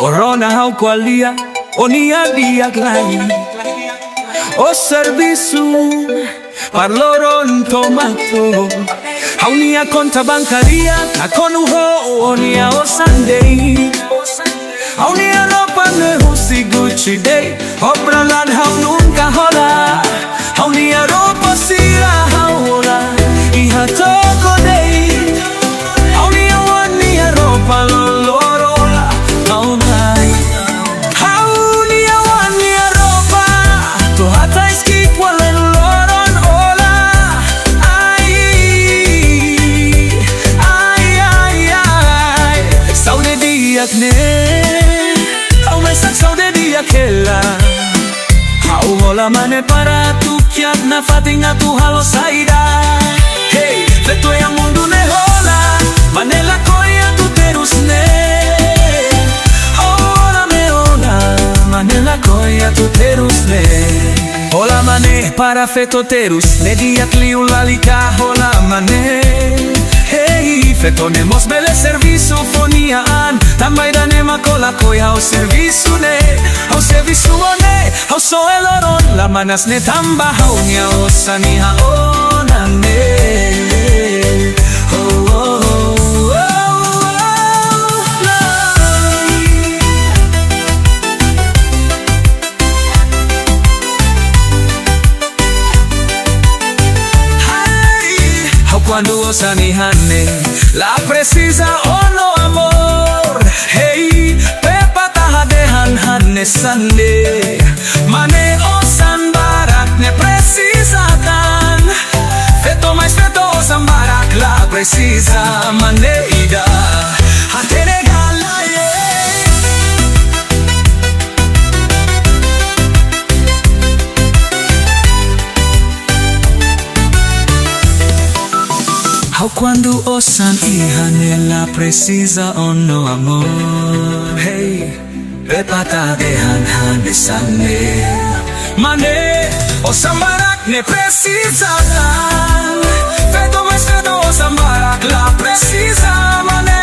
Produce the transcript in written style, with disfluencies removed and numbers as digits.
Corona hau qualia, onia dia glai. O serviço, parloro in tomato. Haunia conta bancaria, a conuho, onia o Sunday. Haunia ropa ne husi Gucci day. Obra lan hau nunca hola. Haunia ropa sira haula. Iha toko day. Haunia wania ropa lolorola. Maunai. Haunia wania ropa. To hata iskik wale loron ola. Ai, ai, ai, ai. Saude diak ne. Saude dia kela. Hau hola mane para tu Kiak Nafatin tu halo saida. Hey, veto ya mundu ne hola. Mane la koya tu terus ne. Hola me hola. Mane la koya tu terus ne. Hola mane para feto terus. Ne dia kliu lalika hola mane. Hey, fetonemos bele serviço foniaan. Tambay danema kola koya au serviço ne. Au serviço ne, au so eloron. La manas ne tamba haunia o saniha ona ne. Oh, oh, oh, oh, no. Hey, au quando o sanihane la precisa o no amor. Hey, pepa taha dehan hane sande. Mane o san barak ne precisa tan. Feto mais feto o san barak la precisa mane ida. Hatene gala ye. Hau quando o san ihane la precisa o no amor. Hey, pepata dehan hane sane. Mane o san barak ne precisa tan. Feto mais feto o san barak la precisa mane